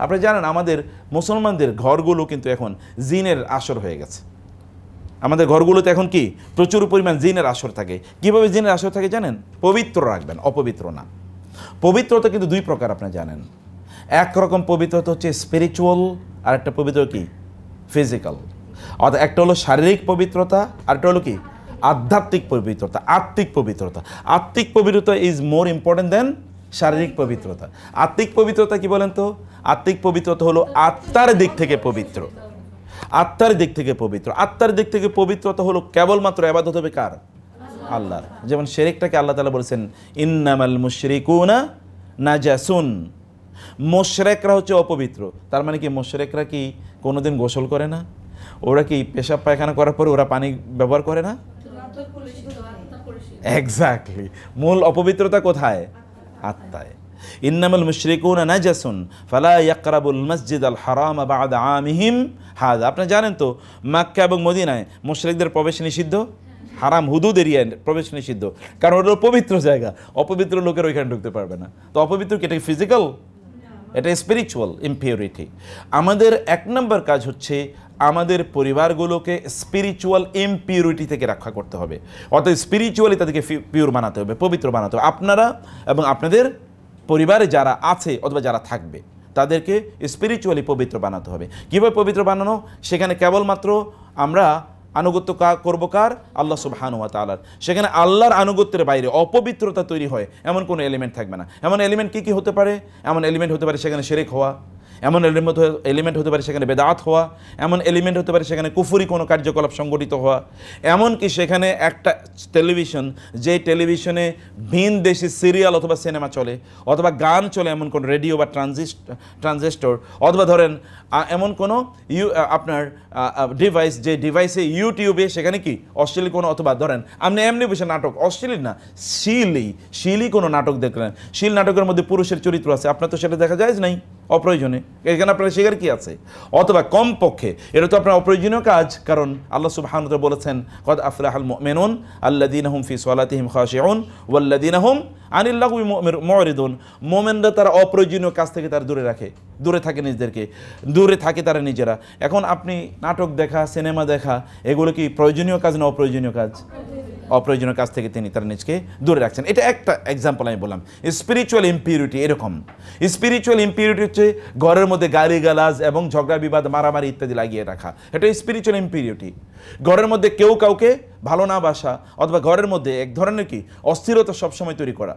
আপনারা জানেন আমাদের মুসলমানদের ঘরগুলো কিন্তু এখন জিনের আসর হয়ে গেছে। আমাদের ঘরগুলোতে এখন কি প্রচুর পরিমাণ জিনের আসর থাকে। কিভাবে জিনের আসর থাকে জানেন? পবিত্র রাখবেন, অপবিত্র না। পবিত্রতা কিন্তু দুই প্রকার আপনারা জানেন। একরকম পবিত্রতা হচ্ছে স্পিরিচুয়াল, আর একটা পবিত্র কি ফিজিক্যাল। অর্থাৎ একটা হলো শারীরিক পবিত্রতা, আর একটা হলো কি আধ্যাত্মিক পবিত্রতা, আত্মিক পবিত্রতা। আত্মিক পবিত্রতা ইজ মোর ইম্পর্টেন্ট দেন শারীরিক পবিত্রতা। আত্মিক পবিত্রতা কি বলেন তো? আত্মিক পবিত্রতা হলো আত্মার দিক থেকে পবিত্র। আত্মার দিক থেকে পবিত্র। আত্মার দিক থেকে পবিত্রতা হলো কেবলমাত্র ইবাদত হবে কার? আল্লাহর। যেমন শিরকটাকে আল্লাহ তাআলা বলেছেন ইন্নামাল মুশরিকুনা নাজাসুন, মুশরিকরা হচ্ছে অপবিত্র। তার মানে কি মুশরিকরা কি কোনোদিন গোসল করে না? ওরা কি পেশাব পায়খানা করার পরে ওরা পানি ব্যবহার করে না? এক্স্যাক্টলি। মূল অপবিত্রতা কোথায়? আত্মায়। ইন্নামাল মুশরিকুনা নাজাসুন ফালা ইয়াকরাবুল মাসজিদাল হারাম বা'দা আমিহিম হাযা। আপনি জানেন তো মক্কা এবং মদিনায় মুশরিকদের প্রবেশ নিষিদ্ধ, হারাম হুদুদ এরিয়ায় প্রবেশ নিষিদ্ধ, কারণ ওটা পবিত্র জায়গা। অপবিত্র লোকের ওইখানে ঢুকতে পারবে না। তো অপবিত্র কি এটা ফিজিক্যাল? এটা স্পিরিচুয়াল ইমপিউরিটি। আমাদের এক নম্বর কাজ হচ্ছে আমাদের পরিবারগুলোকে স্পিরিচুয়াল ইমপিউরিটি থেকে রক্ষা করতে হবে। অর্থাৎ স্পিরিচুয়ালি তাদেরকে পিওর বানাতে হবে, পবিত্র বানাতে হবে। আপনারা এবং আপনাদের পরিবারে যারা আছে অথবা যারা থাকবে তাদেরকে স্পিরিচুয়ালি পবিত্র বানাতে হবে। কীভাবে পবিত্র বানানো? সেখানে কেবলমাত্র আমরা আনুগত্য করবো কার? আল্লাহ সুবহানাহু ওয়া তাআলার। সেখানে আল্লাহর আনুগত্যের বাইরে অপবিত্রতা তৈরি হয় এমন কোনো এলিমেন্ট থাকবে না। এমন এলিমেন্ট কী কী হতে পারে? এমন এলিমেন্ট হতে পারে সেখানে শিরক হওয়া, এমন এলিমেন্ট হতে পারে সেখানে বেদাত হওয়া, এমন এলিমেন্ট হতে পারে সেখানে কুফরি কোনো কার্যকলাপ সংগঠিত হওয়া, এমনকি সেখানে একটা টেলিভিশন, যে টেলিভিশনে ভিন দেশি সিরিয়াল অথবা সিনেমা চলে অথবা গান চলে, এমন কোনো রেডিও বা ট্রানজিস্টর, অথবা ধরেন এমন কোনো আপনার ডিভাইস, যে ডিভাইসে ইউটিউবে সেখানে কি অশ্লীল কোনো, অথবা ধরেন আপনি এমনি বসে নাটক, অশ্লীল না শিলি কোনো নাটক দেখলেন, শিল নাটকের মধ্যে পুরুষের চরিত্র আছে, আপনার তো সেটা দেখা যায় নাই অপ্রয়োজনে, এখানে আপনার শেখার কি আছে? অথবা কমপক্ষে এটা তো আপনার অপ্রয়োজনীয় কাজ, কারণ আল্লাহ সুবহানাহু ওয়া তাআলা বলেছেন কদ আফলাহাল মুমিনুন আল্লাযীনা হুম ফি সালাতিহিম খাশিউন ওয়াল্লাযীনা হুম আনিল লাগwi মুরিদুন। মুমিনরা তারা অপ্রয়োজনীয় কাজ থেকে তারা দূরে থাকে নিজেদেরকে, দূরে থাকে তারা নিজেরা। এখন আপনি নাটক দেখা, সিনেমা দেখা, এগুলো কি প্রয়োজনীয় কাজ না অপ্রয়োজনীয় কাজ? অপ্রয়োজনীয় কাজ থেকে তারা নিজকে দূরে রাখছেন। এটা একটা এক্সাম্পল আমি বললাম। স্পিরিচুয়াল ইমপিউরিটি এরকম। স্পিরিচুয়াল ইমপিউরিটি হচ্ছে ঘরের মধ্যে গালিগালাজ এবং ঝগড়া বিবাদ, মারামারি ইত্যাদি লাগিয়ে রাখা, এটা স্পিরিচুয়াল ইমপিউরিটি। ঘরের মধ্যে কেউ কাউকে ভালো না বাসা, অথবা ঘরের মধ্যে এক ধরনের কি অস্থিরতা সবসময় তৈরি করা,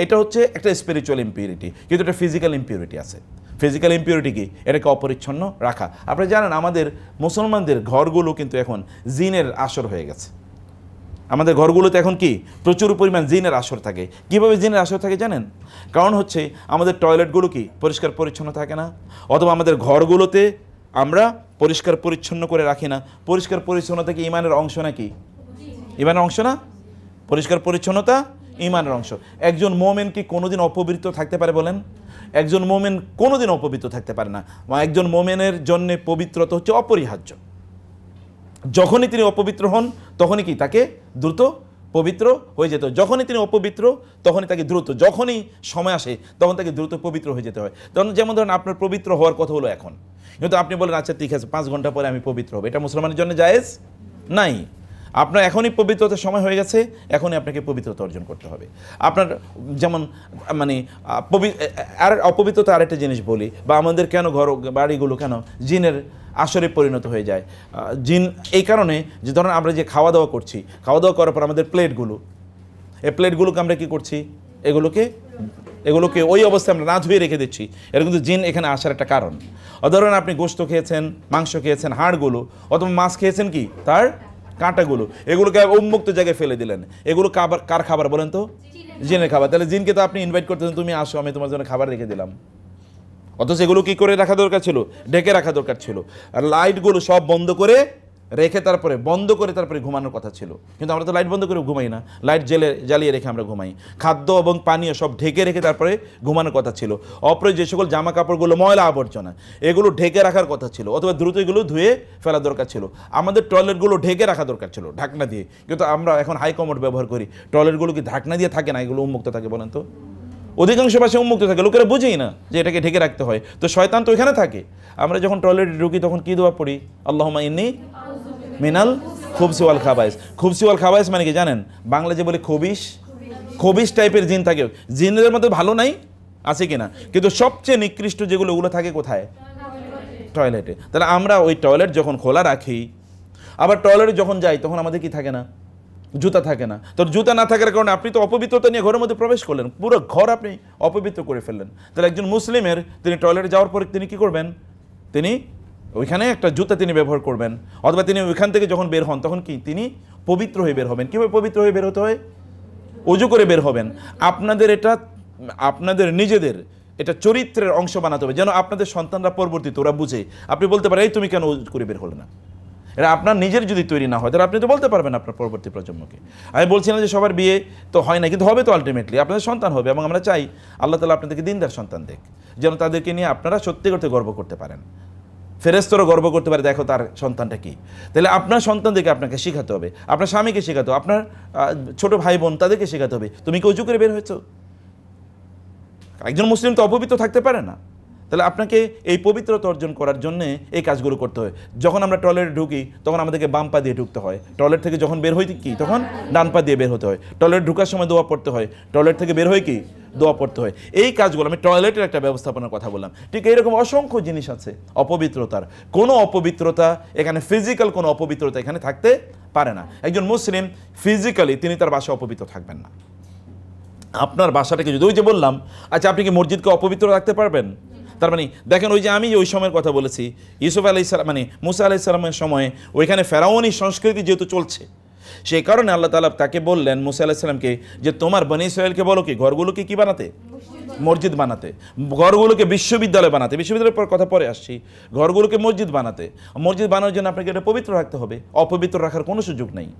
এটা হচ্ছে একটা স্পিরিচুয়াল ইমপিউরিটি। কিন্তু এটা ফিজিক্যাল ইমপিউরিটি আছে। ফিজিক্যাল ইমপিউরিটি কি? এটাকে অপরিচ্ছন্ন রাখা। আপনারা জানেন আমাদের মুসলমানদের ঘরগুলো কিন্তু এখন জিনের আসর হয়ে গেছে। আমাদের ঘরগুলোতে এখন কি প্রচুর পরিমাণ জিনের আসর থাকে। কিভাবে জিনের আসর থাকে জানেন? কারণ হচ্ছে আমাদের টয়লেটগুলো কি পরিষ্কার পরিচ্ছন্ন থাকে না, অথবা আমাদের ঘরগুলোতে আমরা পরিষ্কার পরিচ্ছন্ন করে রাখি না। পরিষ্কার পরিচ্ছন্নতা কি ইমানের অংশ নাকি? ইমানের অংশ না? পরিষ্কার পরিচ্ছন্নতা ইমানের অংশ। একজন মুমিন কি কোনোদিন অপবিত্র থাকতে পারে বলেন? একজন মুমিন কোনোদিন অপবিত্র থাকতে পারে না। একজন মুমিনের জন্য পবিত্রতা হচ্ছে অপরিহার্য। যখনই তিনি অপবিত্র হন তখনই কি তাকে দ্রুত পবিত্র হয়ে যেতে হয়। যখনই তিনি অপবিত্র তখনই তাকে দ্রুত, যখনই সময় আসে তখন তাকে দ্রুত পবিত্র হয়ে যেতে হয়। তখন যেমন ধরেন আপনার পবিত্র হওয়ার কথা হলো এখন, কিন্তু আপনি বলেন আচ্ছা ঠিক আছে 5 ঘন্টা পরে আমি পবিত্র হব, এটা মুসলমানের জন্য জায়েজ নাই। আপনার এখনই পবিত্রতার সময় হয়ে গেছে, এখনই আপনাকে পবিত্রতা অর্জন করতে হবে। আপনার যেমন মানে আর অপবিত্রতা আরেকটা জিনিস বলি, বা আমাদের কেন ঘর বাড়িগুলো কেন জিনের আসরে পরিণত হয়ে যায়? জিন এই কারণে যে ধরেন আমরা যে খাওয়া দাওয়া করছি, খাওয়া দাওয়া করার পর আমাদের প্লেটগুলো, এই প্লেটগুলোকে আমরা কী করছি? এগুলোকে ওই অবস্থায় আমরা না ধুয়ে রেখে দিচ্ছি। এটা কিন্তু জিন এখানে আসার একটা কারণ। ধরেন আপনি গোশত খেয়েছেন, মাংস খেয়েছেন, হাড়গুলো, অথবা মাছ খেয়েছেন কি তার কাঁটাগুলো, এগুলোকে উন্মুক্ত জায়গায় ফেলে দিলেন। এগুলো কার খাবার বলেন তো? জিনের খাবার। তাহলে জিনকে তো আপনি ইনভাইট করতেছেন, তুমি আসো আমি তোমার জন্য খাবার রেখে দিলাম। অথচ এগুলো কি করে রাখা দরকার ছিল? ঢেকে রাখা দরকার ছিল। আর লাইটগুলো সব বন্ধ করে রেখে তারপরে ঘুমানোর কথা ছিল, কিন্তু আমরা তো লাইট বন্ধ করে ঘুমাই না, লাইট জ্বালিয়ে রেখে আমরা ঘুমাই। খাদ্য এবং পানীয় সব ঢেকে রেখে তারপরে ঘুমানোর কথা ছিল। যে সকল জামা কাপড়গুলো ময়লা আবর্জনা এগুলো ঢেকে রাখার কথা ছিল, অথবা দ্রুত এগুলো ধুয়ে ফেলা দরকার ছিল। আমাদের টয়লেটগুলো ঢেকে রাখা দরকার ছিল ঢাকনা দিয়ে, কিন্তু আমরা এখন হাই কমোড ব্যবহার করি। টয়লেটগুলো কি ঢাকনা দিয়ে থাকে না, এগুলো উন্মুক্ত থাকে বলেন তো? অধিকাংশ বাসায় উন্মুক্ত থাকে, লোকেরা বুঝেই না যে এটাকে ঢেকে রাখতে হয়। তো শয়তান তো এখানে থাকে। আমরা যখন টয়লেটে ঢুকি তখন কী দোয়া পড়ি? আল্লাহুম্মা ইন্নী মিনাল খুবসি ওয়াল খাবাইস। খুবসি ওয়াল খাবাইস মানে কি জানেন? বাংলা যে বলে খবিশ, খবিশ টাইপের জিন থাকে। জিনদের মধ্যে ভালো নাই আছে কিনা, কিন্তু সবচেয়ে নিকৃষ্ট যেগুলো ওগুলো থাকে কোথায়? টয়লেটে। তাহলে আমরা ওই টয়লেট যখন খোলা রাখি, আবার টয়লেটে যখন যাই তখন আমাদের কি থাকে না? জুতা থাকে না। তো জুতা না থাকার কারণে আপনি তো অপবিত্রতা নিয়ে ঘরের মধ্যে প্রবেশ করলেন, পুরো ঘর আপনি অপবিত্র করে ফেললেন। তাহলে একজন মুসলিমের তিনি টয়লেটে যাওয়ার পরে তিনি কি করবেন? তিনি ওইখানে একটা জুতা তিনি ব্যবহার করবেন, অথবা তিনি ওইখান থেকে যখন বের হন তখন কি তিনি পবিত্র হয়ে বের হবেন। কীভাবে পবিত্র হয়ে বের হতে হয়? অজু করে বের হবেন। আপনাদের এটা আপনাদের নিজেদের এটা চরিত্রের অংশ বানাতে হবে, যেন আপনাদের সন্তানরা পরবর্তীতে ওরা বুঝে। আপনি বলতে পারেন এই তুমি কেন অজু করে বের হলে না? এটা আপনার নিজের যদি তৈরি না হয় তাহলে আপনি তো বলতে পারবেন আপনার পরবর্তী প্রজন্মকে। আমি বলছি না যে সবার বিয়ে তো হয় না, কিন্তু হবে তো আলটিমেটলি। আপনাদের সন্তান হবে এবং আমরা চাই আল্লাহ তাআলা আপনাদেরকে দিনদার সন্তান দেখ, যেন তাদেরকে নিয়ে আপনারা সত্যি করতে গর্ব করতে পারেন, ফেরেশতারা গর্ব করতে পারে দেখো তার সন্তানটা কি। তাহলে আপনার সন্তানদেরকে আপনাকে শেখাতে হবে, আপনার স্বামীকে শেখাতে হবে, আপনার ছোট ভাই বোন তাদেরকে শেখাতে হবে তুমি কি অজু করে বের হয়েছো? একজন মুসলিম তো অপবিত্র থাকতে পারে না। তাহলে আপনাকে এই পবিত্রতা অর্জন করার জন্য এই কাজগুলো করতে হয়। যখন আমরা টয়লেটে ঢুকি তখন আমাদেরকে বাম পা দিয়ে ঢুকতে হয়, টয়লেট থেকে যখন বের হই কি তখন ডান পা দিয়ে বের হতে হয়, টয়লেট ঢুকার সময় দোয়া পড়তে হয়, টয়লেট থেকে বের হয়ে কি দোয়া পড়তে হয়। এই কাজগুলো আমি টয়লেটের একটা ব্যবস্থাপনার কথা বললাম। ঠিক এইরকম অসংখ্য জিনিস আছে অপবিত্রতার। কোনো অপবিত্রতা এখানে ফিজিক্যাল কোনো অপবিত্রতা এখানে থাকতে পারে না। একজন মুসলিম ফিজিক্যালি তিনি তার বাসায় অপবিত্র থাকবেন না। আপনার বাসাটাকে যদি ওই যে বললাম, আচ্ছা আপনি কি মসজিদকে অপবিত্র রাখতে পারবেন? তার মানে দেখেন ওই যে আমি ওই সময়ের কথা বলেছি, ইউসুফ আলাইহিস সালাম মানে মুসা আলাইহিস সালামের সময়ে ওইখানে ফেরাউনি সংস্কৃতি যেহেতু চলছে, সেই কারণে আল্লাহ তাআলা তাকে বললেন মুসা আলাইহিস সালামকে যে তোমার বনী ইসরায়েলকে বলো কি ঘরগুলোকে কি বানাতে? মসজিদ বানাতে। ঘরগুলোকে বিশ্ববিদ্যালয় বানাতে। বিশ্ববিদ্যালয়ের পর কথা পরে আসছি। ঘরগুলোকে মসজিদ বানাতে। মসজিদ বানানোর জন্য আপনাকে এটা পবিত্র রাখতে হবে, অপবিত্র রাখার কোনো সুযোগ নেই।